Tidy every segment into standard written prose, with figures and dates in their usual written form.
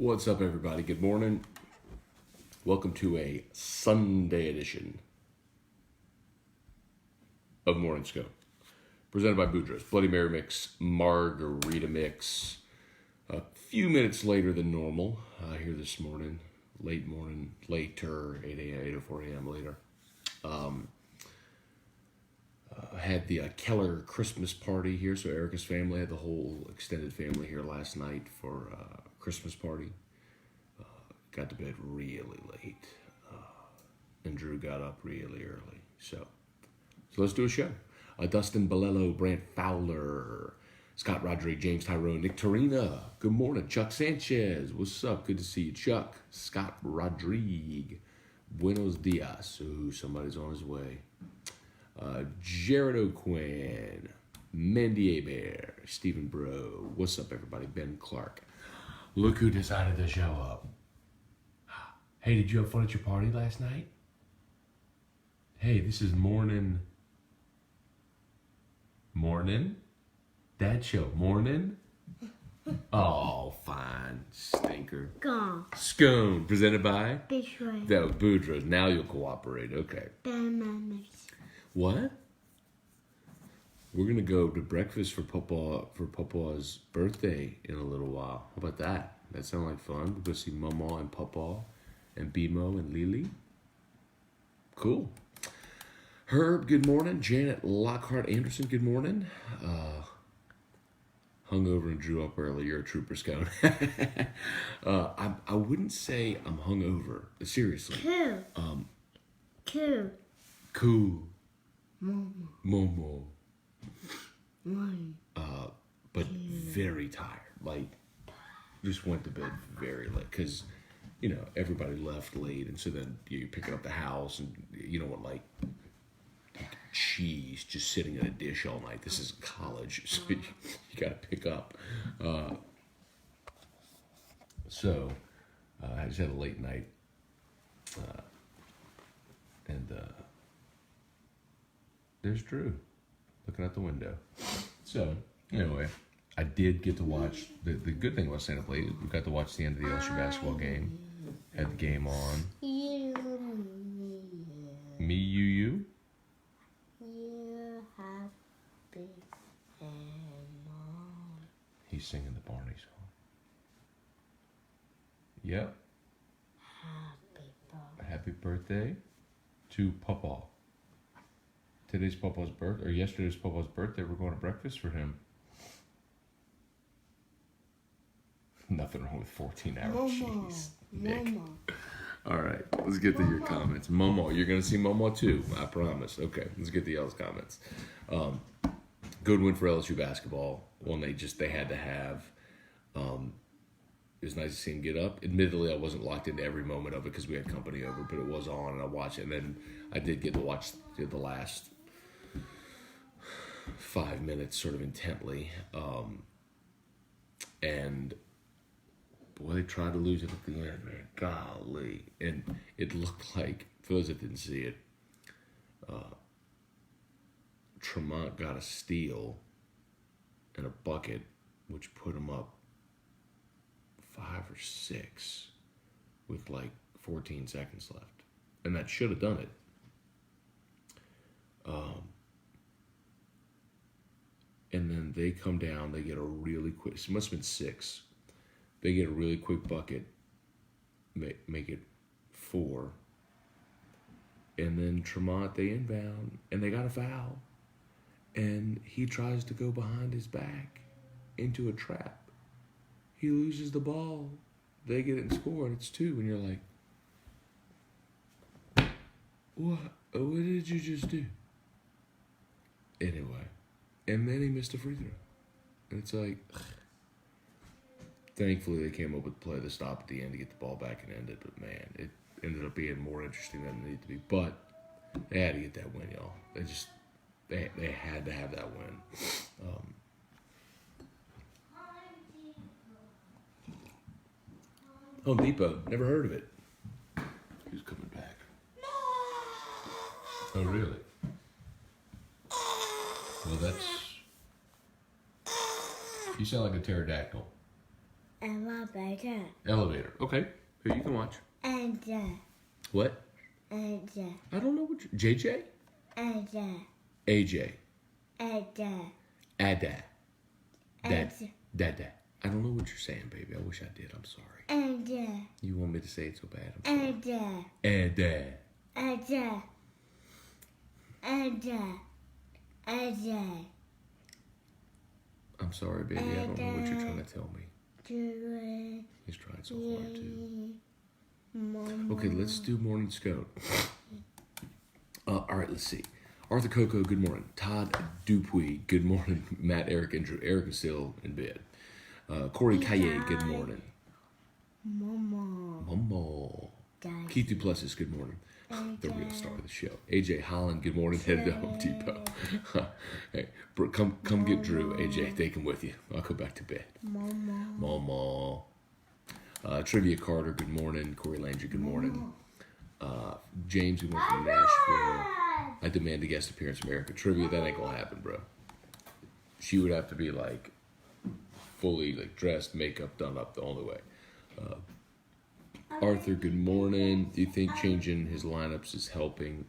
What's up, everybody? Good morning. Welcome to a Sunday edition of Morning Scone, presented by Boudreaux's Bloody Mary Mix, Margarita Mix. A few minutes later than normal here this morning. Later, 8 a.m., 8:04 a.m. later. I had the Keller Christmas party here, so Erica's family had the whole extended family here last night for Christmas party. Got to bed really late, and Drew got up really early. So let's do a show. Dustin Bolello, Brant Fowler, Scott Rodrigue, James Tyrone, Nick Torina. Good morning, Chuck Sanchez. What's up? Good to see you, Chuck. Scott Rodrigue. Buenos dias. Ooh, somebody's on his way. Jared O'Quinn, Mandy Bear, Stephen Bro. What's up, everybody? Ben Clark. Look who decided to show up. Hey, did you have fun at your party last night? Hey, this is morning. Dad show. Morning? Oh, fine. Stinker. Scone. Presented by? Boudreaux. That was Boudreaux's. Now you'll cooperate. Okay. What? We're going to go to breakfast for Papa's birthday in a little while. How about that? That sound like fun? We'll go see Mama and Papa and Bimo and Lily. Cool. Herb, good morning. Janet Lockhart Anderson, good morning. Hungover and drew up early. You're a trooper, Scone. I wouldn't say I'm hungover. Seriously. Cool. Momo. But very tired. Like, just went to bed very late. Because, you know, everybody left late. And so then you're picking up the house. And you know what, like cheese just sitting in a dish all night. This is college. So you got to pick up. So I just had a late night. And there's Drew looking out the window. So, anyway, I did get to watch. The good thing about Santa Play, we got to watch the end of the LSU basketball game. Had the game on. Me, you. You happy and he's singing the Barney song. Yep. Happy birthday to Papa. Today's Papa's birthday, or yesterday's Papa's birthday. We're going to breakfast for him. Nothing wrong with 14-hour cheese, Nick. All right, let's get to your comments. Momo, you're going to see Momo too, I promise. Okay, let's get to y'all's comments. Good win for LSU basketball. One they had to have. It was nice to see him get up. Admittedly, I wasn't locked into every moment of it because we had company over, but it was on and I watched it. And then I did get to watch the last 5 minutes sort of intently. And boy, they tried to lose it at the end, man. Golly. And it looked like, for those that didn't see it, Tremont got a steal and a bucket, which put him up 5 or 6 with like 14 seconds left. And that should have done it. And then they come down, they get a really quick, it must have been 6. They get a really quick bucket, make it 4. And then Tremont, they inbound, and they got a foul. And he tries to go behind his back into a trap. He loses the ball. They get it and score, and it's 2. And you're like, what did you just do? Anyway. And then he missed a free throw. And it's like, thankfully they came up with the play to stop at the end to get the ball back and end it. But, man, it ended up being more interesting than it needed to be. But they had to get that win, y'all. They had to have that win. Home Depot, never heard of it. Who's coming back? Oh, really? Well, you sound like a pterodactyl. Elevator. Elevator. Okay. Here, you can watch. And What? and I don't know what JJ? and AJ. and Ada. Dad. and Dada. I don't know what you're saying, baby. I wish I did. I'm sorry. and You want me to say it so bad? I'm sorry. and Ada. and I'm sorry, baby. I don't know what you're trying to tell me. and He's trying so hard too. Mama. Okay, let's do morning Scone. All right, let's see. Arthur Coco, good morning. Todd Dupuy, good morning. Matt, Eric, and Drew. Eric is still in bed. Corey Kaye, good morning. Mama. Mama. Daddy. Keith Duplessis, good morning. The real star of the show. AJ Holland, good morning. Headed to Home Depot. Hey, come get Drew, AJ. Take him with you. I'll go back to bed. Mama. Mama. Trivia Carter, good morning. Corey Landry, good morning. James, good morning from Nashville. I demand a guest appearance from Erica. Trivia, that ain't gonna happen, bro. She would have to be like fully like dressed, makeup done up the only way. Arthur, good morning. Do you think changing his lineups is helping?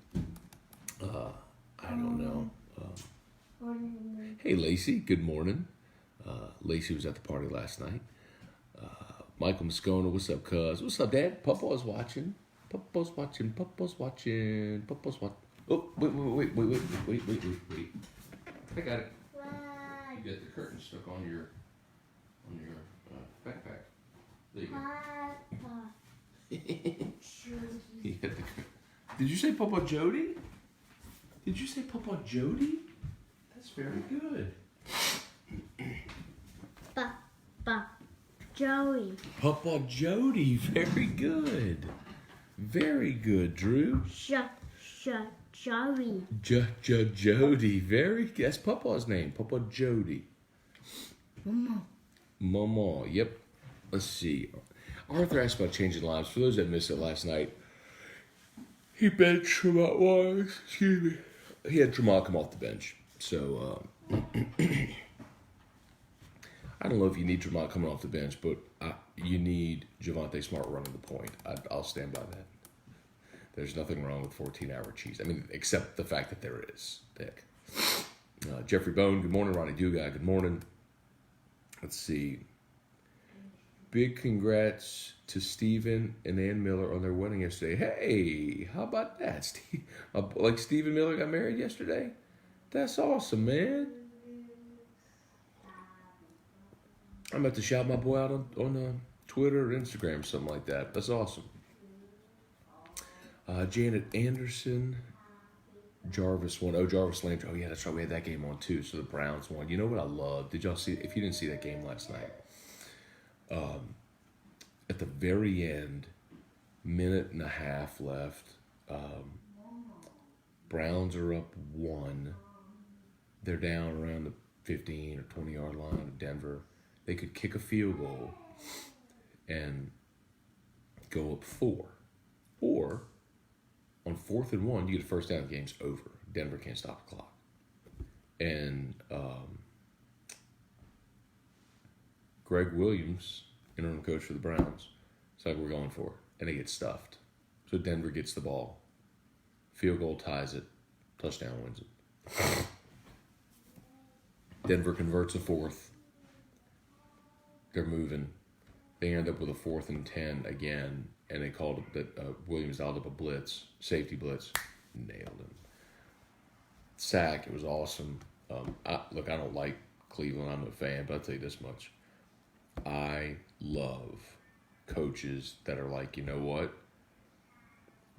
I don't know. Hey, Lacey, good morning. Lacey was at the party last night. Michael Moscona, what's up, cuz? What's up, Dad? Papa's watching. Papa's watching. Papa's watching. Papa's watching. Oh, wait. I got it. You got the curtain stuck on your backpack. There you go. You got the Did you say Papa Jody? Did you say Papa Jody? That's very good. Joey. Papa Jody, very good. Very good, Drew. Joey. Jody, very good. That's Papa's name, Papa Jody. Mama, yep. Let's see. Arthur asked about changing lives. For those that missed it last night, he benched Tremont Waters. Excuse me. He had Tremont come off the bench. So, I don't know if you need Tremont coming off the bench, but you need Javonte Smart running the point. I'll stand by that. There's nothing wrong with 14-hour cheese. I mean, except the fact that there is. Dick. Jeffrey Bone, good morning. Ronnie Dugai, good morning. Let's see. Big congrats to Stephen and Ann Miller on their wedding yesterday. Hey, how about that? Like Stephen Miller got married yesterday? That's awesome, man. I'm about to shout my boy out on Twitter or Instagram or something like that. That's awesome. Janet Anderson, Jarvis won. Oh, Jarvis Landry. Oh, yeah, that's right. We had that game on, too. So the Browns won. You know what I love? Did y'all see? If you didn't see that game last night, at the very end, minute and a half left, Browns are up 1. They're down around the 15 or 20-yard line of Denver. They could kick a field goal and go up 4. Or on 4th and 1, you get a first down, game's over. Denver can't stop the clock. And Greg Williams, interim coach for the Browns, it's like we're going for it. And they get stuffed. So Denver gets the ball. Field goal ties it. Touchdown wins it. Denver converts a 4th. They're moving. They end up with a 4th and 10 again. And they called it that Williams dialed up a blitz, safety blitz, nailed him. Sack, it was awesome. I don't like Cleveland, I'm a fan, but I'll tell you this much. I love coaches that are like, you know what?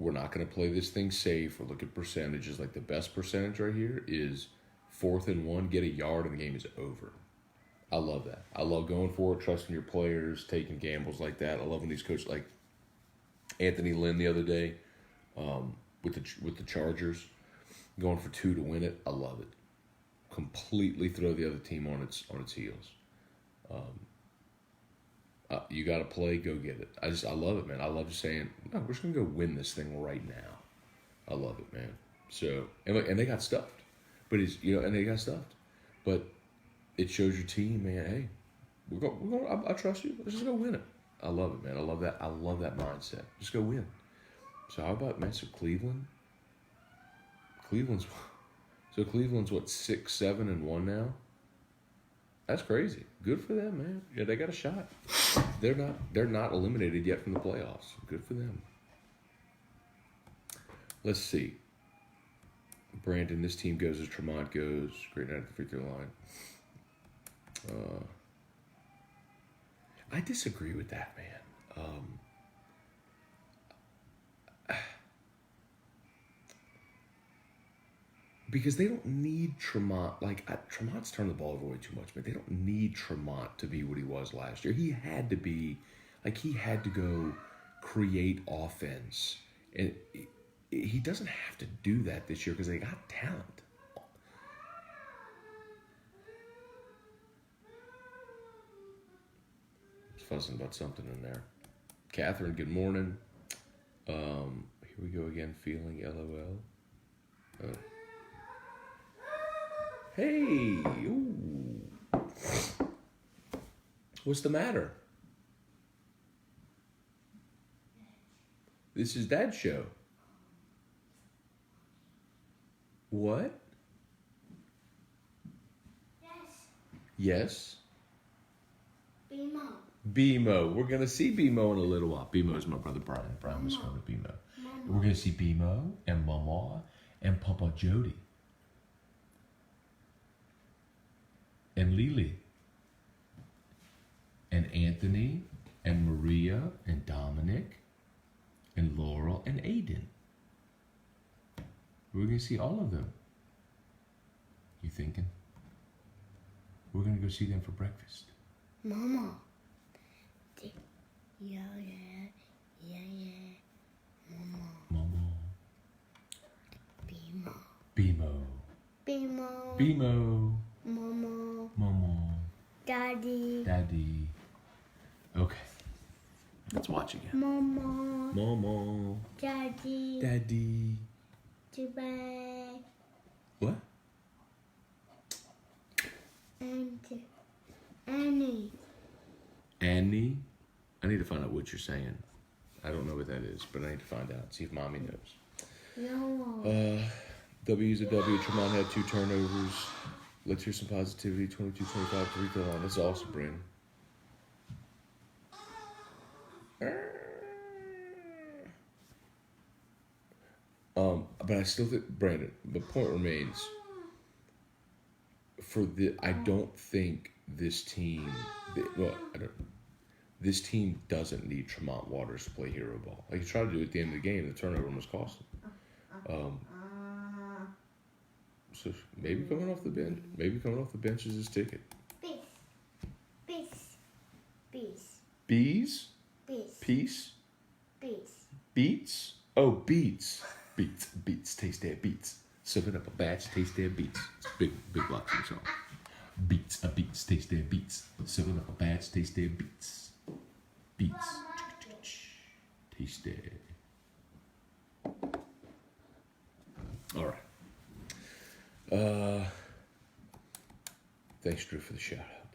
We're not going to play this thing safe or look at percentages. Like the best percentage right here is 4th and 1, get a yard, and the game is over. I love that. I love going for it, trusting your players, taking gambles like that. I love when these coaches like Anthony Lynn the other day with the Chargers, going for 2 to win it. I love it. Completely throw the other team on its heels. You got to play, go get it. I love it, man. I love just saying, no, we're just gonna go win this thing right now. I love it, man. So and they got stuffed, but it shows your team, man. Hey, I trust you. Let's just go win it. I love it, man. I love that. I love that mindset. Just go win. So how about, man? So Cleveland. Cleveland's what, 6-7-1 now? That's crazy. Good for them, man. Yeah, they got a shot. They're not eliminated yet from the playoffs. Good for them. Let's see. Brandon, this team goes as Tremont goes. Great night at the free throw line. I disagree with that, man. Because they don't need Tremont. Tremont's turned the ball over way too much, but they don't need Tremont to be what he was last year. He had to be, he had to go create offense. And he doesn't have to do that this year because they got talent. Fussing about something in there. Catherine, good morning. Here we go again, feeling LOL. Hey, ooh. What's the matter? This is Dad's show. What? Yes? BMO. We're going to see BMO in a little while. BMO is my brother Brian. Brian was going to BMO. We're going to see BMO and Mama and Papa Jody. And Lily. And Anthony and Maria and Dominic and Laurel and Aiden. We're going to see all of them. You thinking? We're going to go see them for breakfast. Mama. Yeah. Mama. BMO. Mama. Daddy. Okay. Let's watch again. Mama. Daddy. Goodbye. What? Annie? I need to find out what you're saying. I don't know what that is, but I need to find out. See if Mommy knows. No. W's a W. Tremont had 2 turnovers. Let's hear some positivity. 22-25, 3 throw line. That's awesome, Brandon. But I still think, Brandon, the point remains. I don't think this team. This team doesn't need Tremont Waters to play hero ball. He tried to do it at the end of the game. The turnover almost cost him. So maybe coming off the bench. Maybe coming off the bench is his ticket. Bees? Peace? Beats? Oh, beats. Beats. Taste their beats. Serving up a batch, taste their beats. It's a big boxing song. Beats, taste their beats. Serving up a batch, taste their beats. Beats. Taste their. All right. Thanks, Drew, for the shout out.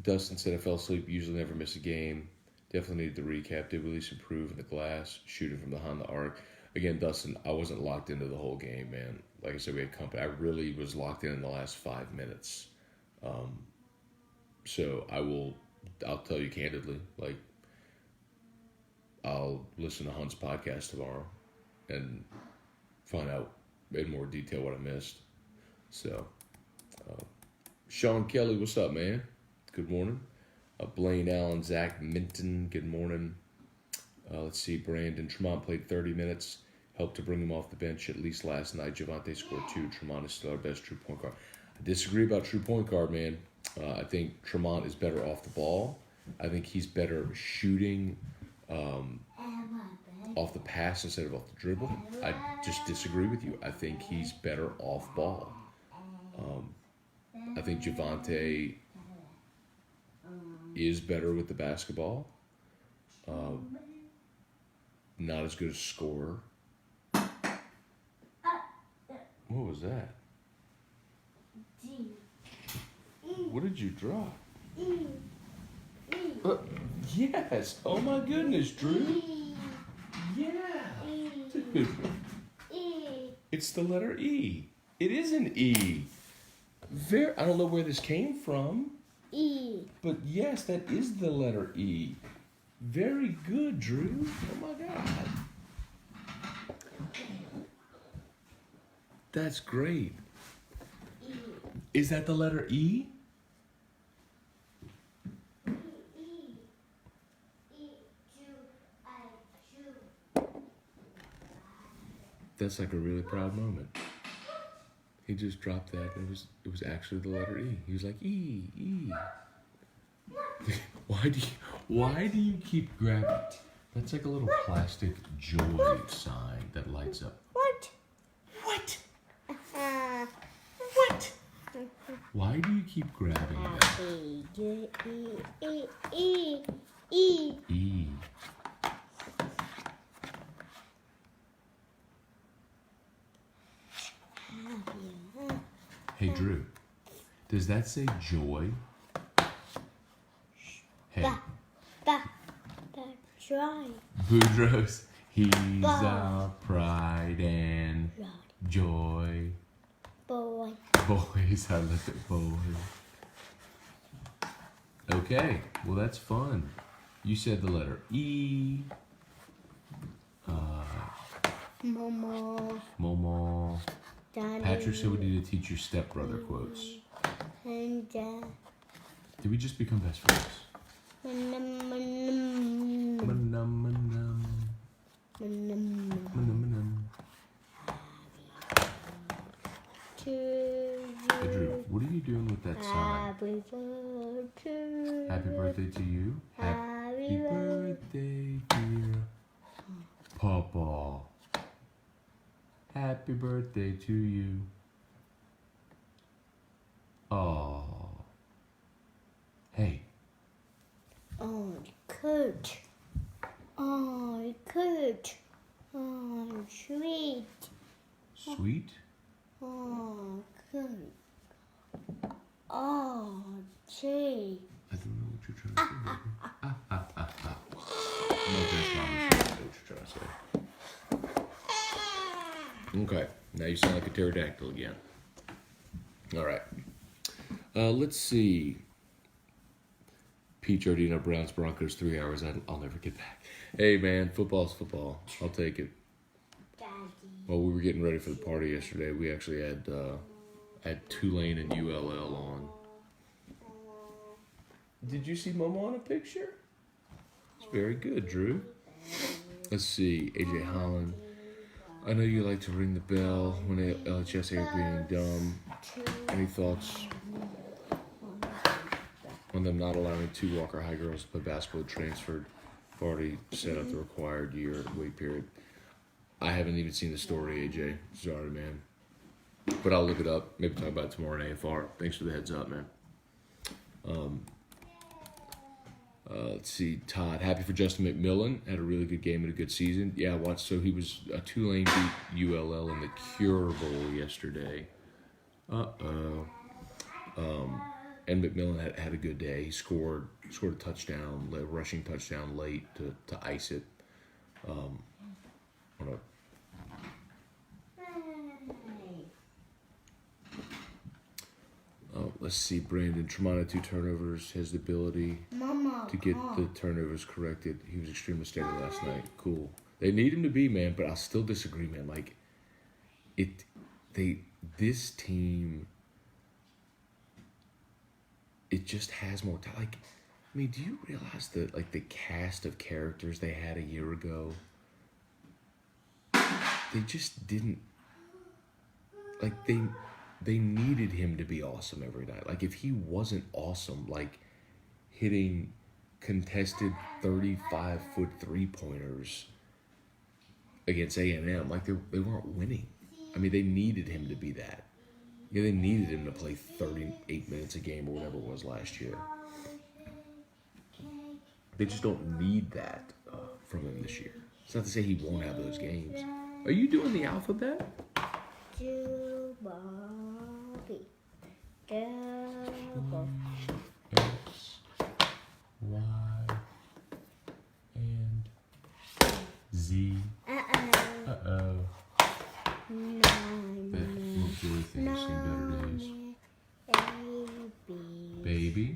Dustin said, I fell asleep, usually never miss a game. Definitely needed the recap. Did release improve in the glass, shooting from behind the arc. Again, Dustin, I wasn't locked into the whole game, man. Like I said, we had company. I really was locked in the last 5 minutes. So I'll tell you candidly, I'll listen to Hunt's podcast tomorrow and find out in more detail what I missed. So, Sean Kelly, what's up, man? Good morning. Blaine Allen, Zach Minton, good morning. Let's see, Brandon Tremont played 30 minutes, helped to bring him off the bench at least last night. Javante scored 2. Tremont is still our best true point guard. I disagree about true point guard, man. I think Tremont is better off the ball. I think he's better shooting off the pass instead of off the dribble. I just disagree with you. I think he's better off ball. I think Javante is better with the basketball. Not as good a scorer. What was that? What did you drop? E. E. Yes. Oh my goodness, Drew. E. Yeah. E. Dude, E. it's the letter E. It is an E. I don't know where this came from, E. but yes, that is the letter E. Very good, Drew. Oh my God. That's great. E. Is that the letter E? E. E. That's like a really proud moment. He just dropped that. It was actually the letter E. He was like E, E. Why do you keep grabbing? That's like a little plastic joy sign that lights up. What? What? Uh, What? Why do you keep grabbing that? E. E. E. E. E. E. Hey Drew, does that say joy? Hey, Try. Boudros, he's our pride and joy. Boy. Boys, I look at boys. Okay, well that's fun. You said the letter E. Momo. Momo. Daddy. Patrick said we need to teach your stepbrother quotes. And Did we just become best friends? Manum. Manum, manum. Manum, manum. Hey Drew, what are you doing with that sign? Happy birthday. Happy birthday to you. Happy birthday, dear Papa. Happy birthday to you. Oh. Hey. Oh, Kurt. Oh, Kurt. Oh, sweet. Sweet? Oh, Kurt. Oh, Jay. I don't know what you're trying to say, baby. No, that's not what you're trying to say. Okay, now you sound like a pterodactyl again. All right. Let's see. Peach Ardino, Browns, Broncos, 3 hours. I'll never get back. Hey, man, football's football. I'll take it. Daddy. While we were getting ready for the party yesterday, we actually had Tulane and ULL on. Did you see Momo on a picture? It's very good, Drew. Let's see, AJ Holland. I know you like to ring the bell when LHS are being dumb. Any thoughts on them not allowing 2 Walker High girls to play basketball transferred? Already set up the required year wait period. I haven't even seen the story, AJ. Sorry, man. But I'll look it up. Maybe talk about it tomorrow in AFR. Thanks for the heads up, man. Let's see, Todd. Happy for Justin McMillan. Had a really good game and a good season. Yeah, so he was Tulane beat ULL in the Cure Bowl yesterday. And McMillan had a good day. He scored a touchdown, a rushing touchdown late to ice it. Let's see, Brandon. Tremont had 2 turnovers. Has the ability to get the turnovers corrected. He was extremely steady last night. Cool. They need him to be, man, but I'll still disagree, man. Like, this team, it just has more talent. Like, I mean, do you realize the cast of characters they had a year ago? They just didn't, like, they needed him to be awesome every night. Like, if he wasn't awesome, like, hitting contested 35-foot three-pointers against A&M, like, they weren't winning. I mean, they needed him to be that. Yeah, they needed him to play 38 minutes a game or whatever it was last year. They just don't need that from him this year. It's not to say he won't have those games. Are you doing the alphabet? To Bobby. Go. X, Y, and Z. Uh-oh. That little Joey thing has seen better days. Baby.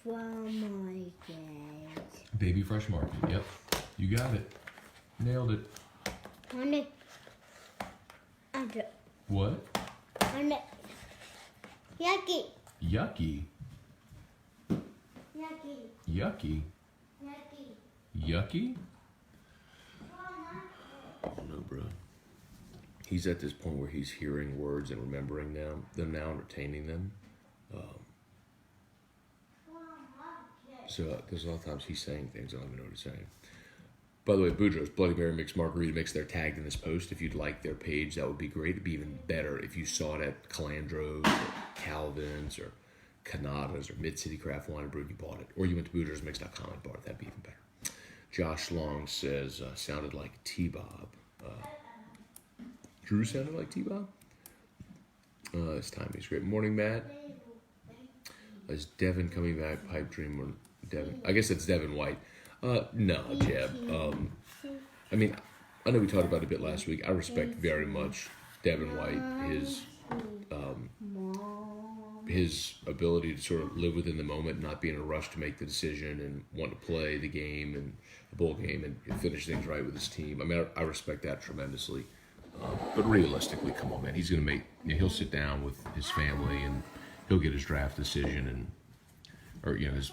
From market. Baby Fresh Market. Yep. You got it. Nailed it. Honey. What? Honey. Yucky. Yucky. Yucky. Yucky. Yucky. Yucky? I don't know, bro. He's at this point where he's hearing words and remembering them now, and retaining them. So there's a lot of times he's saying things I don't even know what he's saying. By the way, Boudreaux's Bloody Mary Mix Margarita Mix, they're tagged in this post. If you'd like their page, that would be great. It'd be even better if you saw it at Calandro's or Calvin's or Canada's or Mid-City Craft Wine and Brew, you bought it. Or you went to BoudreauxMix.com and bought it. That'd be even better. Josh Long says, sounded like T-Bob. Drew sounded like T-Bob? This time he's great. Morning, Matt. Is Devin coming back? Pipe dream or Devin? I guess it's Devin White. No, Jeb. I mean, I know we talked about it a bit last week. I respect very much Devin White, his ability to sort of live within the moment, not be in a rush to make the decision and want to play the game and the bowl game and finish things right with his team. I mean, I respect that tremendously. But realistically, come on, man. He's going to make, he'll sit down with his family and he'll get his draft decision or his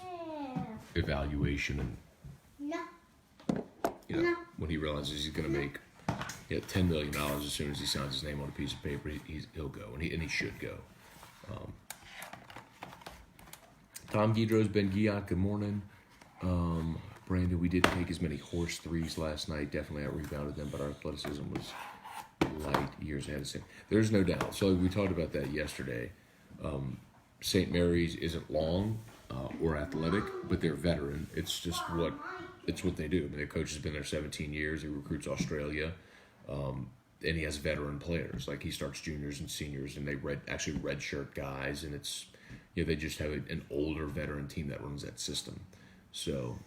evaluation and, when he realizes he's going to make $10 million as soon as he signs his name on a piece of paper, he'll go, and he should go. Tom Guidros, Ben Guiot, good morning. Brandon, we didn't take as many horse threes last night. Definitely out-rebounded them, but our athleticism was light years ahead of St. There's no doubt. So we talked about that yesterday. St. Mary's isn't long or athletic, but they're veteran. It's just what they do. I mean, their coach has been there 17 years. He recruits Australia, and he has veteran players. Like he starts juniors and seniors, and they redshirt guys, and it's they just have an older veteran team that runs that system. So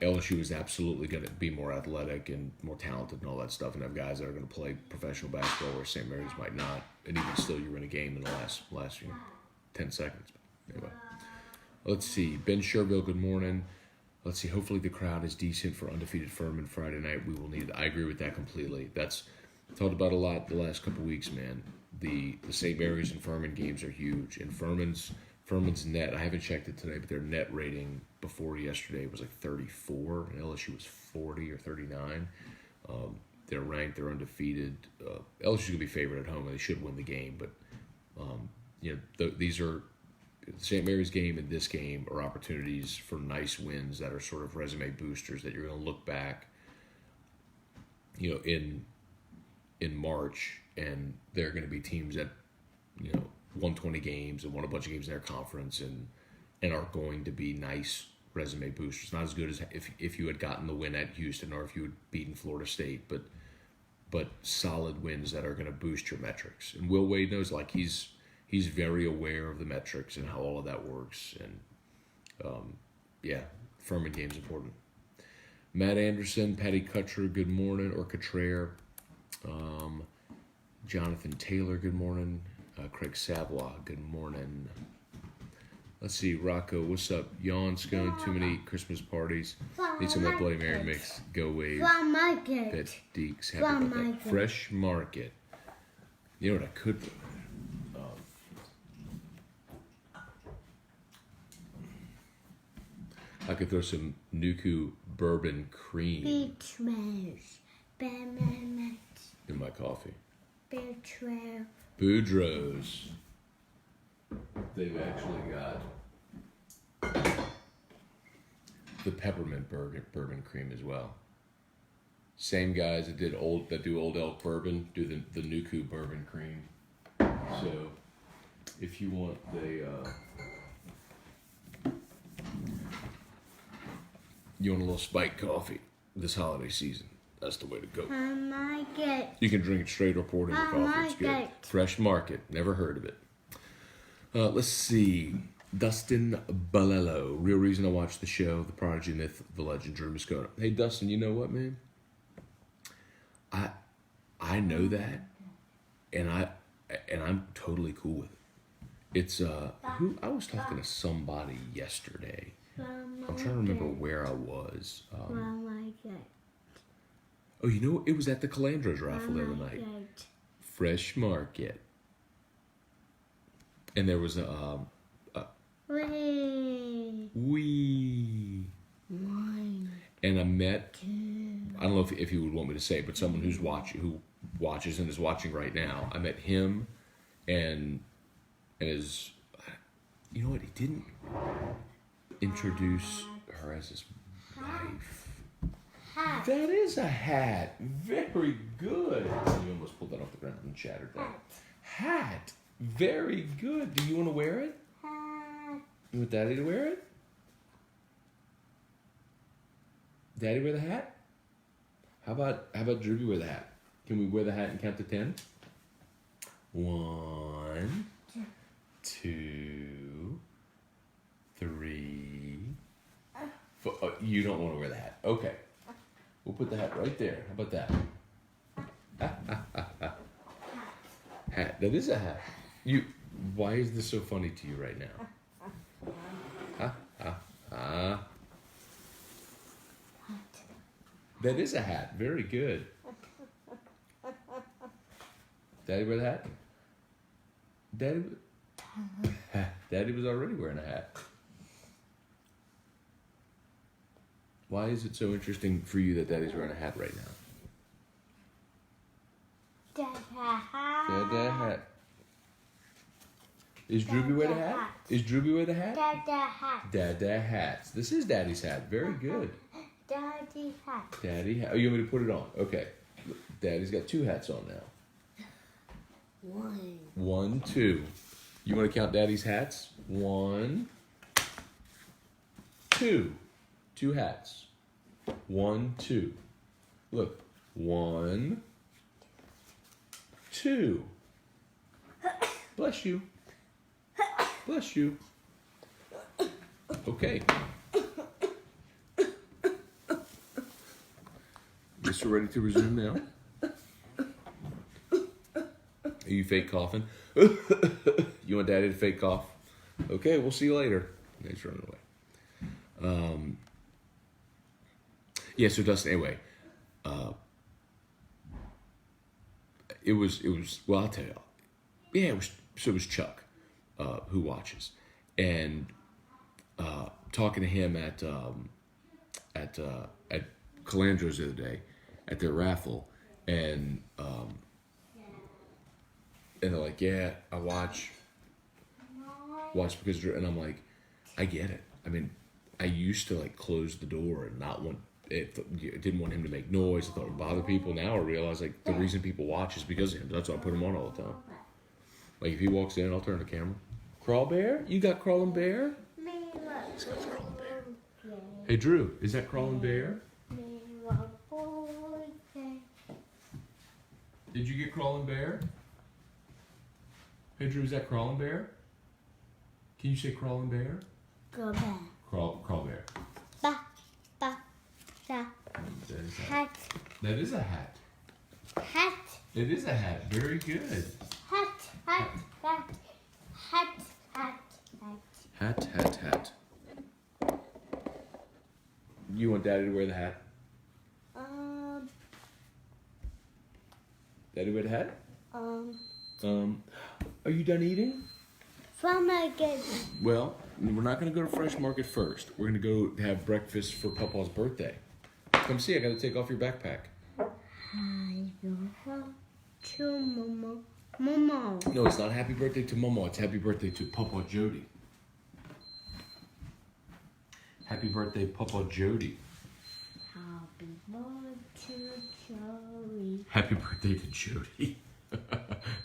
LSU is absolutely going to be more athletic and more talented and all that stuff, and have guys that are going to play professional basketball where St. Mary's might not. And even still, you win a game in the last 10 seconds. Anyway. Let's see. Ben Sherville, good morning. Let's see. Hopefully the crowd is decent for undefeated Furman Friday night. We will need it. I agree with that completely. That's talked about a lot the last couple weeks, man. The St. Mary's and Furman games are huge. And Furman's net, I haven't checked it today, but their net rating before yesterday was like 34, and LSU was 40 or 39. They're ranked. They're undefeated. LSU's going to be favored at home, and they should win the game. But, these are – the St. Mary's game and this game are opportunities for nice wins that are sort of resume boosters that you're going to look back, in March, and there are going to be teams that, won 20 games and won a bunch of games in their conference and are going to be nice resume boosters. Not as good as if you had gotten the win at Houston or if you had beaten Florida State, but solid wins that are going to boost your metrics. And Will Wade knows, like, he's very aware of the metrics and how all of that works. And, Furman game's important. Matt Anderson, Patty Cutcher, good morning, or Cutrer. Jonathan Taylor, good morning. Craig Savoy, good morning. Let's see, Rocco, what's up? Yawn, Scone, too many Christmas parties. Need some of that Bloody Mary mix. Go Wave. From market. Bet Deeks, happy about that. Fresh Market. You know what I could do? I could throw some Nuku bourbon cream in my coffee. Boudreaux's. They've actually got the peppermint bourbon cream as well. Same guys that do Old Elk bourbon do the Nuku bourbon cream. So if you want you want a little spiked coffee this holiday season, That's the way to go. I like it. You can drink it straight or pour it in the I coffee. It's like good. it. Fresh Market. Never heard of it. Let's see. Dustin Balello. Real reason I watched the show. The Prodigy, Myth, the Legend, Drew Scone. Hey, Dustin, you know what, man? I know that, and I'm totally cool with it. It's who I was talking to somebody yesterday. I'm trying to remember where I was. I like it. Oh, you know, it was at the Calandras raffle the other night. It. Fresh Market. And there was a Wait. wee. One. And I met, Two. I don't know if he would want me to say, but someone who watches and is watching right now. I met him and his, you know what, he didn't introduce her as his wife. Hat. That is a hat. Very good. You almost pulled that off the ground and shattered that. Hat. Very good. Do you want to wear it? Hat. You want Daddy to wear it? Daddy wear the hat? How about Droopy wear the hat? Can we wear the hat and count to 10? 1, 2, 3, 4. Oh, you don't want to wear the hat. Okay. We'll put the hat right there. How about that? Hat. That is a hat. Why is this so funny to you right now? That is a hat. Very good. Daddy wear the hat? Daddy was already wearing a hat. Why is it so interesting for you that Daddy's wearing a hat right now? Dad hat. Is Droopy wear the hat? Is Droopy wear the hat? Hat. Dad hats. This is Daddy's hat. Very good. Daddy hat. Daddy hat. Oh, you want me to put it on? Okay. Daddy's got 2 hats on now. 1. 1, 2. You want to count Daddy's hats? 1, 2. 2 hats. 1, 2. Look. 1, 2. Bless you. Bless you. Okay. Guess we're ready to resume now. Are you fake coughing? You want Daddy to fake cough? Okay, we'll see you later. He's running away. Yeah, so Dustin, anyway, it was, well, I'll tell you. Yeah, it was Chuck, who watches. And talking to him at Calandro's the other day, at their raffle, and they're like, yeah, I watch because, and I'm like, I get it. I mean, I used to like close the door and not want it. Didn't want him to make noise. I thought it would bother people. Now I realize like the reason people watch is because of him. That's why I put him on all the time. Like if he walks in, I'll turn the camera. Crawl Bear? You got Crawling Bear? He's got Crawling Bear. Hey Drew, is that Crawling Bear? Did you get Crawling Bear? Hey Drew, is that Crawling Bear? Can you say Crawling Bear? Go back. Crawl Bear. Ba, ba, da. Hat. That is a hat. Hat. It is a hat. Very good. Hat. Hat. Hat. Hat. Hat. Hat. You want Daddy to wear the hat? Daddy wear the hat? Are you done eating? From again. Well, we're not going to go to Fresh Market first. We're going to go have breakfast for Papa's birthday. Come see, I got to take off your backpack. I go to Momo. Momo. No, it's not happy birthday to Momo. It's happy birthday to Papa Jody. Happy birthday, Papa Jody. Happy birthday to Joey. Happy birthday to Jody.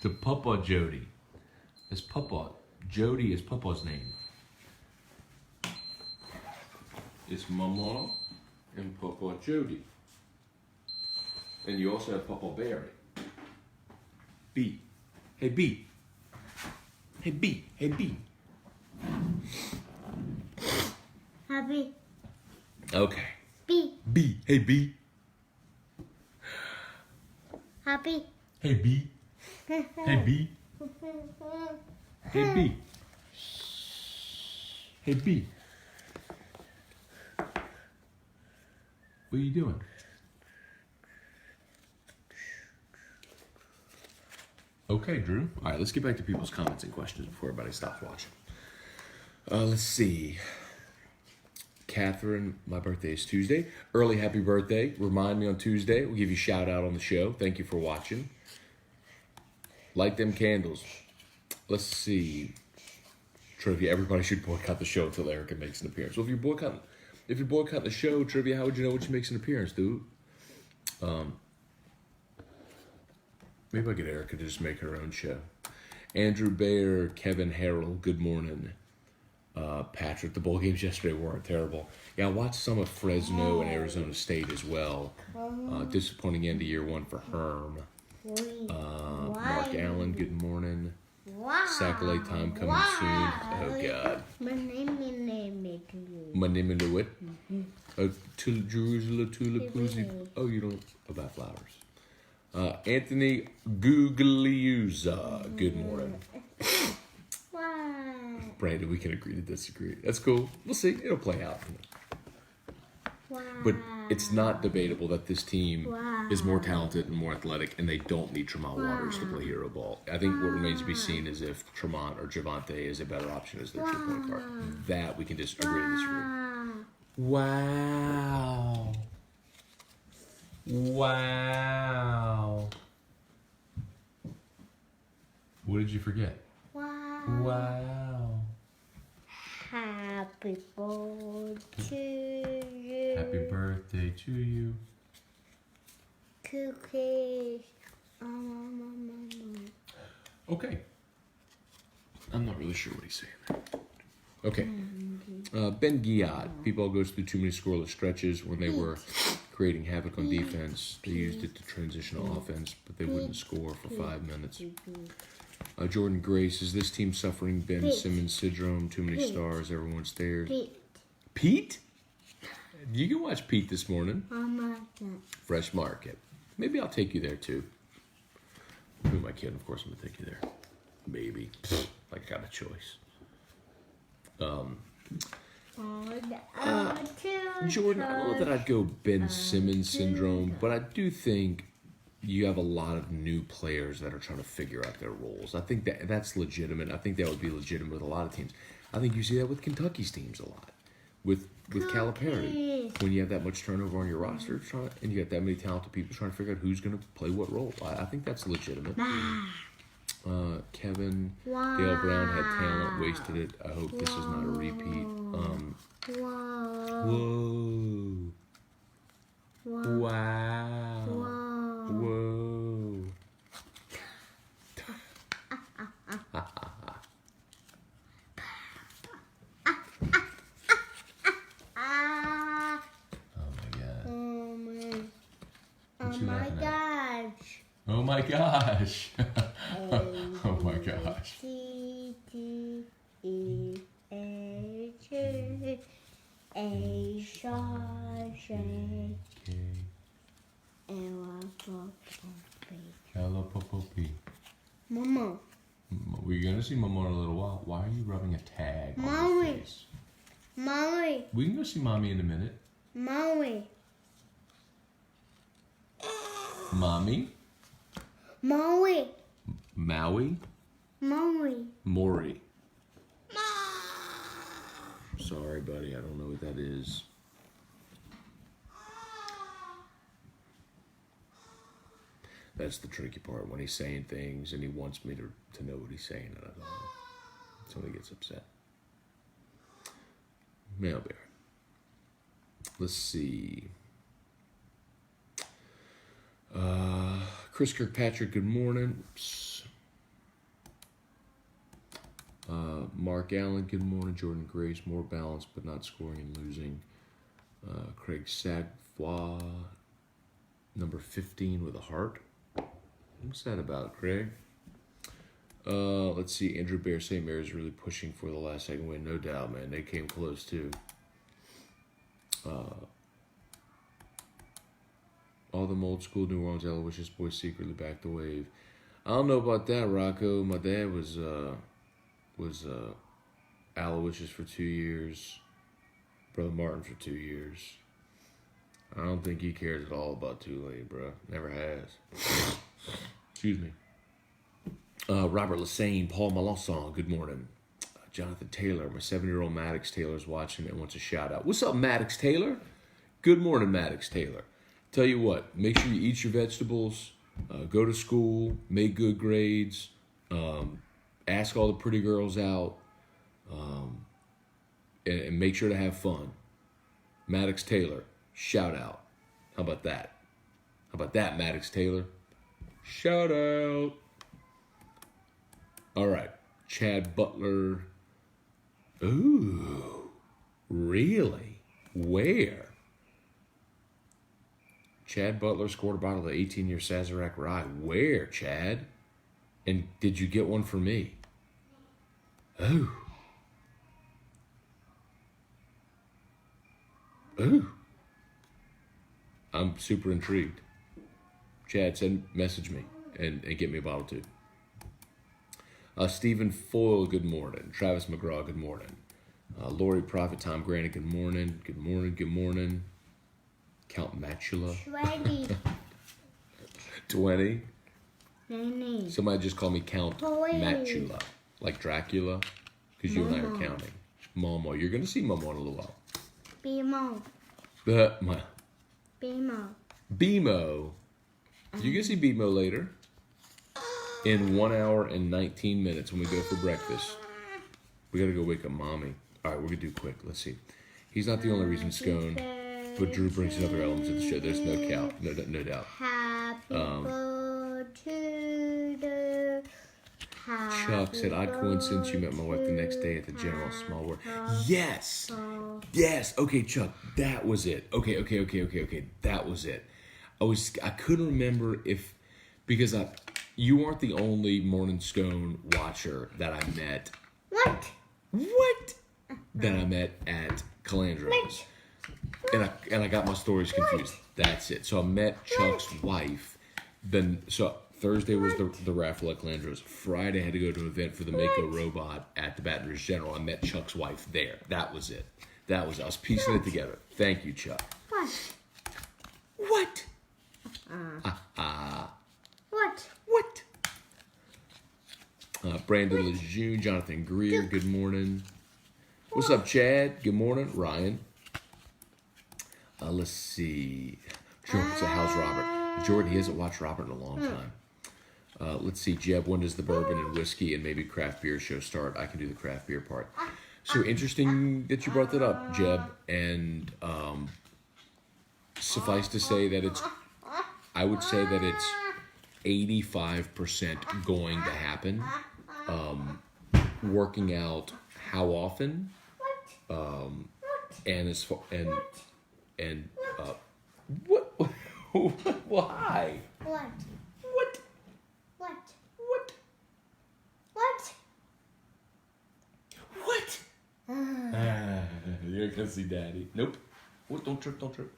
To Papa Jody. It's Papa. Jody is Papa's name. It's Mama and Papa Jody. And you also have Papa Bear. B. Hey, B. Hey, B. Hey, B. Happy. Okay. B. B. Hey, B. Happy. Hey, B. Hey, B. Hey, B. Hey, B. What are you doing? Okay, Drew. All right, let's get back to people's comments and questions before everybody stops watching. Let's see. Catherine, my birthday is Tuesday. Early happy birthday. Remind me on Tuesday. We'll give you a shout out on the show. Thank you for watching. Light them candles. Let's see. Trivia. Everybody should boycott the show until Erica makes an appearance. Well, if you're boycotting the show, Trivia, how would you know when she makes an appearance, dude? Maybe I'll get Erica to just make her own show. Andrew Bayer, Kevin Harrell, good morning. Patrick, the bowl games yesterday weren't terrible. Yeah, I watched some of Fresno and Arizona State as well. Disappointing end of year one for Herm. Mark Allen, good morning. Wow. Sackaway time coming soon. Oh, God. My name is My name is what? Jerusalem, Tulipoozy. Oh, you don't about flowers. Anthony Gugliusa, good morning. Wow. Brandon, we can agree to disagree. That's cool. We'll see. It'll play out. Wow. But it's not debatable that this team is more talented and more athletic, and they don't need Tremont Waters to play hero ball. I think what remains to be seen is if Tremont or Javante is a better option as their true point guard. That we can just agree to disagree. Wow. Wow. What did you forget? Wow. Wow. Happy birthday to you. Happy birthday to you. Cookies. Okay. I'm not really sure what he's saying there. Okay. Ben Giat. People goes through too many scoreless stretches when they were creating havoc on defense. They used it to transition to offense, but they wouldn't score for 5 minutes. Jordan Grace, is this team suffering Ben Simmons syndrome? Too many stars, everyone stares. Pete? You can watch Pete this morning. Fresh Market. Maybe I'll take you there too. Who am I kidding? Of course I'm going to take you there. Maybe. Like I got a choice. Jordan, I don't know that I'd go Ben Simmons syndrome, but I do think you have a lot of new players that are trying to figure out their roles. I think that's legitimate. I think that would be legitimate with a lot of teams. I think you see that with Kentucky's teams a lot. With Calipari, when you have that much turnover on your roster, and you got that many talented people trying to figure out who's going to play what role. I think that's legitimate. Kevin, Dale Brown had talent, wasted it. I hope this is not a repeat. Whoa. Wow. Whoa. Oh my gosh. Oh my gosh. Hello, Popopi. Mama. We're going to see Mama in a little while. Why are you rubbing a tag on Mommy. your face? Mommy. We can go see Mommy in a minute. Mommy. Mommy? Mommy. Maui? Mommy. Maury. Sorry, buddy. I don't know what that is. That's the tricky part when he's saying things and he wants me to know what he's saying and I don't know. That's when he gets upset. Mail Bear. Let's see. Chris Kirkpatrick, good morning. Mark Allen, good morning. Jordan Grace, more balanced but not scoring and losing. Craig Sagvois, Number 15 with a heart. What's that about, Craig? Let's see. Andrew Bear, St. Mary's really pushing for the last second win. No doubt, man. They came close, too. All them old school New Orleans Aloysius boys secretly backed the wave. I don't know about that, Rocco. My dad was Aloysius for 2 years. Brother Martin for 2 years. I don't think he cares at all about Tulane, bro. Never has. Excuse me. Robert Lassane, Paul Melanson, good morning. Jonathan Taylor, my 7-year-old Maddox Taylor's watching and wants a shout out. What's up, Maddox Taylor? Good morning, Maddox Taylor. Tell you what, make sure you eat your vegetables, go to school, make good grades, ask all the pretty girls out, and make sure to have fun. Maddox Taylor, shout out. How about that? How about that, Maddox Taylor? Shout out. All right, Chad Butler. Ooh, really? Where? Chad Butler scored a bottle of the 18-year Sazerac Rye. Where, Chad? And did you get one for me? Oh. Ooh. I'm super intrigued. Chad, message me and get me a bottle too. Stephen Foyle, good morning. Travis McGraw, good morning. Lori Prophet, Tom Granite, good morning. Good morning, good morning. Count Matula. 20. 20. Somebody just called me Count Matula. Like Dracula. Because you and I are counting. Momo. You're going to see Momo in a little while. BMO. BMO. BMO. You're going to see BMO later. In 1 hour and 19 minutes when we go for breakfast. We got to go wake up Mommy. All right, we're going to do quick. Let's see. He's not the only reason Scone, but Drew brings another element to the show. There's no doubt. Happy birthday. Chuck said, odd coincidence you met my wife the next day at the General Small World. Yes. Yes. Okay, Chuck, that was it. Okay. That was it. I couldn't remember because you aren't the only Morning Scone watcher that I met. What? That I met at Calandro's. And I got my stories confused. That's it. So I met Chuck's wife. So Thursday was the raffle at Calandro's. Friday I had to go to an event for the Mako robot at the Baton Rouge General. I met Chuck's wife there. That was it. I was piecing it together. Thank you, Chuck. What? What? Brandon Lejeune, Jonathan Greer, good morning. What's up, Chad? Good morning. Ryan. Let's see. Jordan said, how's Robert? Jordan, he hasn't watched Robert in a long time. Let's see, Jeb, when does the bourbon and whiskey and maybe craft beer show start? I can do the craft beer part. So interesting that you brought that up, Jeb. And suffice to say that I would say that it's 85% going to happen. Working out how often, and as far and what? Why? What? You're gonna see Daddy. Nope. What? Don't trip.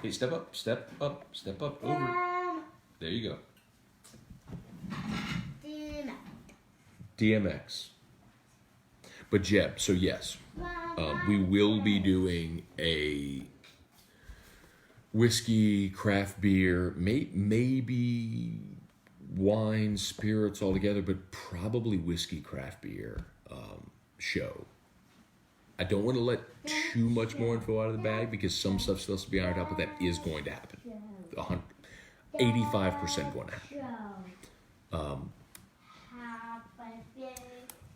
Hey, step up. Over. There you go. DMX. But Jeb, so yes, we will be doing a whiskey, craft beer, maybe wine, spirits all together, but probably whiskey, craft beer show. I don't want to let too much more info out of the bag because some stuff still has to be ironed out, but that is going to happen. 85% going to happen.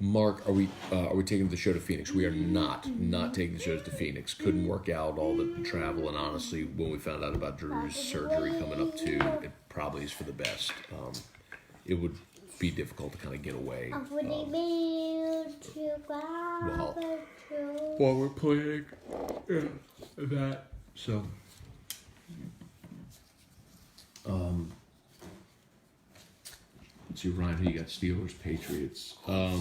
Mark, are we taking the show to Phoenix? We are not taking the shows to Phoenix. Couldn't work out all the travel, and honestly, when we found out about Drew's surgery coming up too, it probably is for the best. It would be difficult to kind of get away. While we're playing that, so Let's see, Ryan, who you got? Steelers, Patriots. Yeah.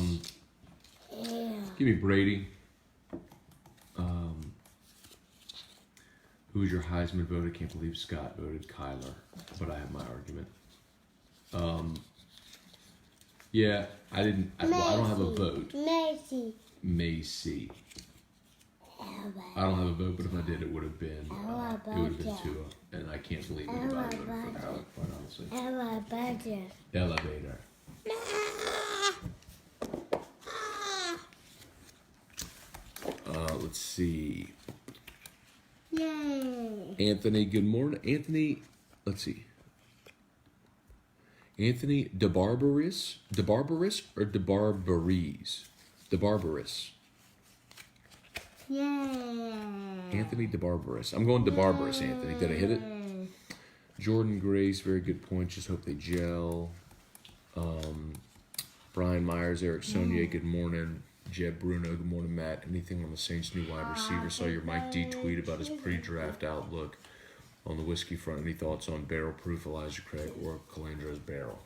Give me Brady. Who was your Heisman vote? I can't believe Scott voted Kyler, but I have my argument. Yeah, I didn't. I don't have a vote. Macy. I don't have a vote, but if I did, it would have been Tua, and I can't believe anybody voted for Kyler, quite honestly. Elevator. Let's see. Yay. Anthony, good morning. Anthony, let's see. Anthony DeBarbaris or DeBarbaris? DeBarbaris. Yay. Anthony DeBarbaris. I'm going DeBarbaris, Anthony. Did I hit it? Jordan Grace, very good point. Just hope they gel. Brian Myers, Eric Sonier, good morning. Jeb Bruno, good morning, Matt. Anything on the Saints' new wide receiver? Saw your Mike D tweet about his pre-draft outlook on the whiskey front. Any thoughts on barrel-proof Elijah Craig or Calandro's barrel?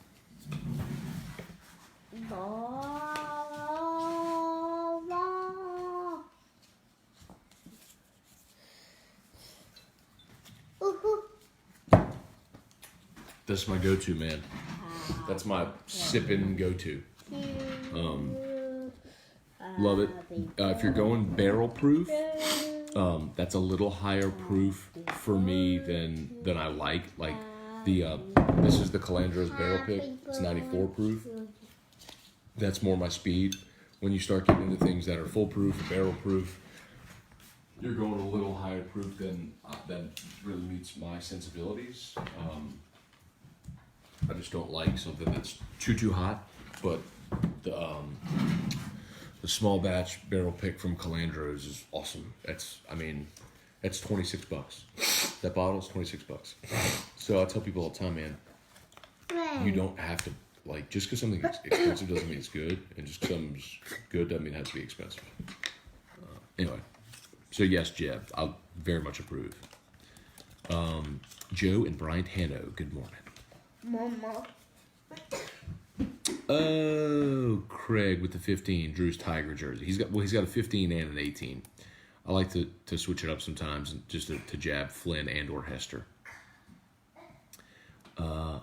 That's my go-to, man. That's my sipping go-to. Love it. If you're going barrel proof, that's a little higher proof for me than I like. Like this is the Calandro's barrel pick. It's 94 proof. That's more my speed. When you start getting into things that are full proof or barrel proof, you're going a little higher proof than really meets my sensibilities. I just don't like something that's too hot, but the small batch barrel pick from Calandro's is awesome. That's $26. That bottle's $26. So I tell people all the time, man, you don't have to, like, just because something's expensive doesn't mean it's good, and just because something's good doesn't mean it has to be expensive. Anyway, so yes, Jeb, I'll very much approve. Joe and Bryant Hanno, good morning. Mama. Oh, Craig with the 15, Drew's Tiger jersey. He's got a 15 and an 18. I like to switch it up sometimes, and just to jab Flynn and or Hester. John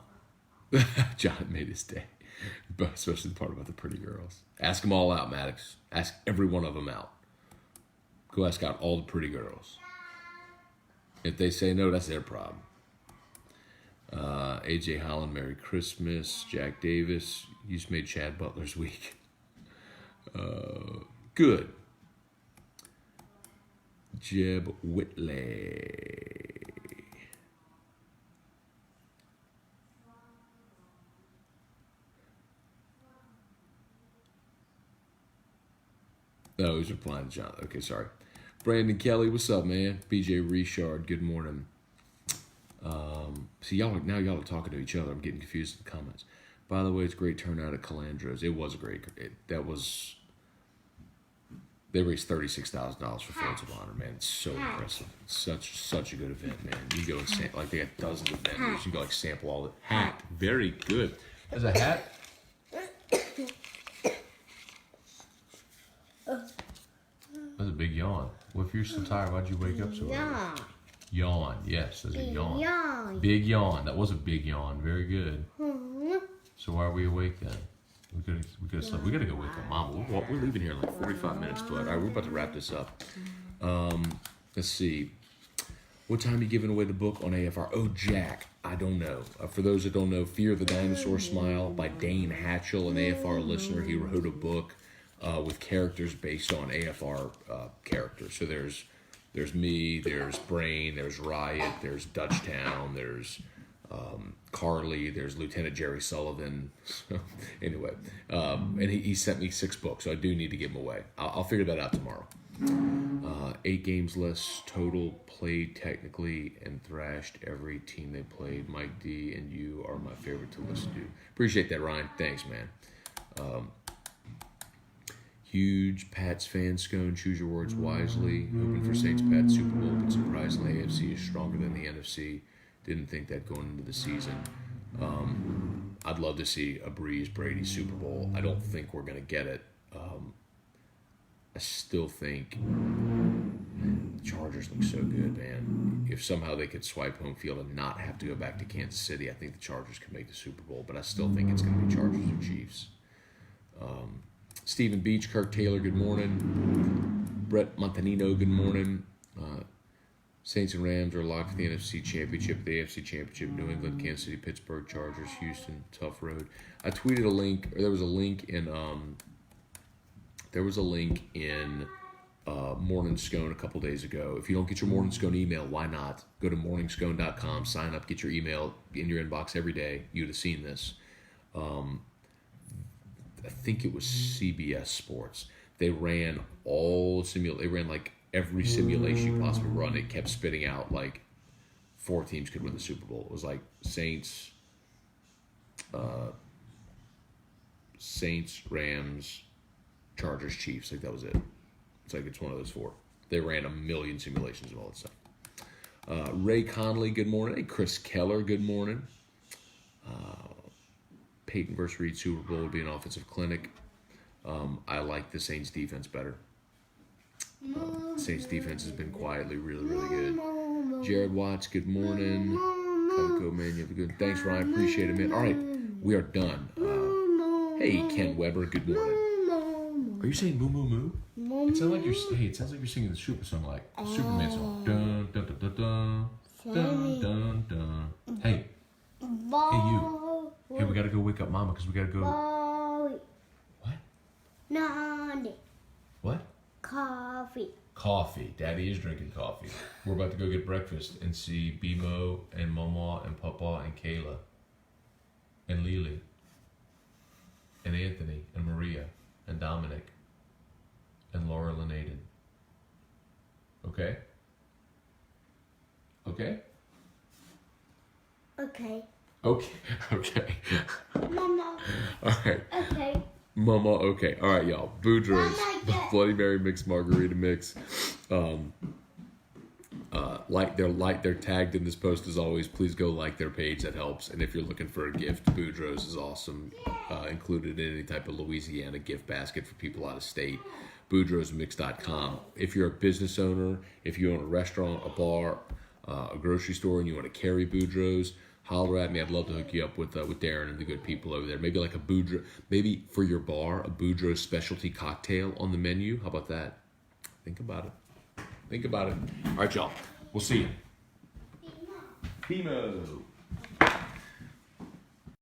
made his day, but especially the part about the pretty girls. Ask them all out, Maddox. Ask every one of them out. Go ask out all the pretty girls. If they say no, that's their problem. AJ Holland, Merry Christmas. Jack Davis, you just made Chad Butler's week. Good. Jeb Whitley. Oh, he's replying to John. Okay, sorry. Brandon Kelly, what's up, man? BJ Richard, good morning. See, y'all are talking to each other. I'm getting confused in the comments. By the way, it's a great turnout at Calandro's. It was a great. They raised $36,000 for Fields of Honor, man. It's so impressive. It's such a good event, man. You go and sample, like they got dozens of vendors. You can go like sample all the hat. Very good. There's a hat. That's a big yawn. Well, if you're so tired, why'd you wake up so early? Yawn. Yes, there's a yawn. Big yawn. That was a big yawn. Very good. So why are we awake then? We could have slept. We gotta go wake up Mom. We're leaving here in like 45 minutes, but all right, we're about to wrap this up. Let's see. What time are you giving away the book on AFR? Oh, Jack, I don't know. For those that don't know, Fear of the Dinosaur Smile by Dane Hatchell, an AFR listener. He wrote a book with characters based on AFR characters. So there's me, there's Brain, there's Riot, there's Dutchtown, there's Carly, there's Lieutenant Jerry Sullivan. So, anyway, and he sent me 6 books, so I do need to give them away. I'll figure that out tomorrow. 8 games less total, played technically, and thrashed every team they played. Mike D and you are my favorite to listen to. Appreciate that, Ryan. Thanks, man. Huge Pats fan, Scone. Choose your words wisely. Hoping for Saints Pats Super Bowl, but surprisingly, AFC is stronger than the NFC. Didn't think that going into the season. I'd love to see a Breeze Brady Super Bowl. I don't think we're going to get it. I still think the Chargers look so good, man. If somehow they could swipe home field and not have to go back to Kansas City, I think the Chargers could make the Super Bowl. But I still think it's going to be Chargers or Chiefs. Stephen Beach, Kirk Taylor, good morning. Brett Montanino, good morning. Saints and Rams are locked for the NFC Championship, the AFC Championship, New England, Kansas City, Pittsburgh, Chargers, Houston, tough road. I tweeted a link, or there was a link in Morning Scone a couple days ago. If you don't get your Morning Scone email, why not? Go to morningscone.com, sign up, get your email in your inbox every day. You'd have seen this. I think it was CBS Sports. They ran like every simulation you possibly run. It kept spitting out like 4 teams could win the Super Bowl. It was like Saints, Rams, Chargers, Chiefs. Like that was it. It's like it's one of those 4. They ran a million simulations of all that stuff. Ray Conley, good morning. Hey, Chris Keller, good morning. Peyton versus Reed Super Bowl would be an offensive clinic. I like the Saints defense better. Saints defense has been quietly really, really good. Jared Watts, good morning. Coco, man, you have a good. Thanks, Ryan. Appreciate it, man. All right, we are done. Hey, Ken Weber, good morning. Are you saying moo moo moo? It sounds like you're singing the Super song, like Superman song. Dun dun dun dun dun dun dun dun. Hey, you. Hey, we gotta go wake up Mama because we gotta go. What? Nani. What? Coffee. Daddy is drinking coffee. We're about to go get breakfast and see Bimo and Mama and Papa and Kayla and Lily and Anthony and Maria and Dominic and Laura and Aiden. Okay? Okay? Okay. Okay. Mama. All right. Okay. Mama, okay. All right, y'all. Boudreaux's Mama, yeah. Bloody Mary mix, margarita mix. They're tagged in this post as always. Please go like their page. That helps. And if you're looking for a gift, Boudreaux's is awesome. Included in any type of Louisiana gift basket for people out of state. BoudreauxMix.com. If you're a business owner, if you own a restaurant, a bar, a grocery store, and you want to carry Boudreaux's, holler at me. I'd love to hook you up with Darren and the good people over there. Maybe like a Boudreaux, maybe for your bar, a Boudreaux specialty cocktail on the menu. How about that? Think about it. All right, y'all. We'll see you. Bimo.